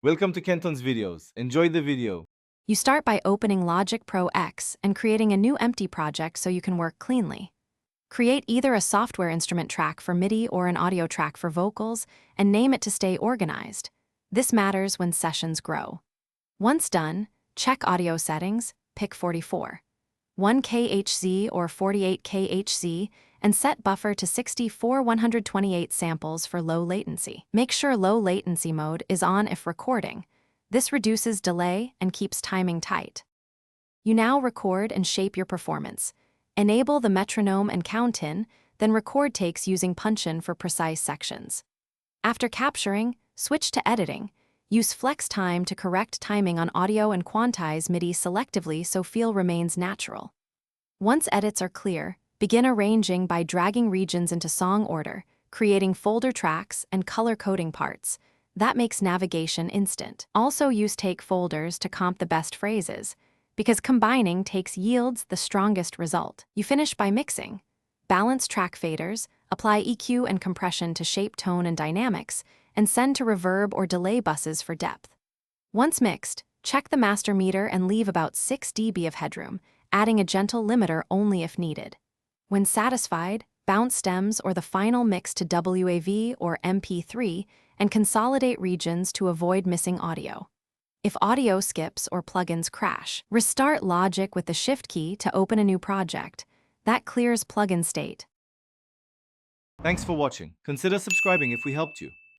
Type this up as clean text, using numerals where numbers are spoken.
Welcome to Kenton's videos. Enjoy the video. You start by opening Logic Pro X and creating a new empty project so you can work cleanly. Create either a software instrument track for MIDI or an audio track for vocals, and name it to stay organized. This matters when sessions grow. Once done, check audio settings, pick 44. 1 kHz or 48 kHz, and set buffer to 64 128 samples for low latency. Make sure low latency mode is on if recording. This reduces delay and keeps timing tight. You now record and shape your performance. Enable the metronome and count-in, then record takes using punch-in for precise sections. After capturing, switch to editing. Use flex time to correct timing on audio and quantize MIDI selectively so feel remains natural. Once edits are clear, begin arranging by dragging regions into song order, creating folder tracks and color-coding parts. That makes navigation instant. Also use take folders to comp the best phrases, because combining takes yields the strongest result. You finish by mixing. Balance track faders, apply EQ and compression to shape tone and dynamics, and send to reverb or delay buses for depth. Once mixed, check the master meter and leave about 6 dB of headroom, adding a gentle limiter only if needed. When satisfied, bounce stems or the final mix to WAV or MP3 and consolidate regions to avoid missing audio. If audio skips or plugins crash, restart Logic with the Shift key to open a new project. That clears plugin state. Thanks for watching. Consider subscribing if we helped you.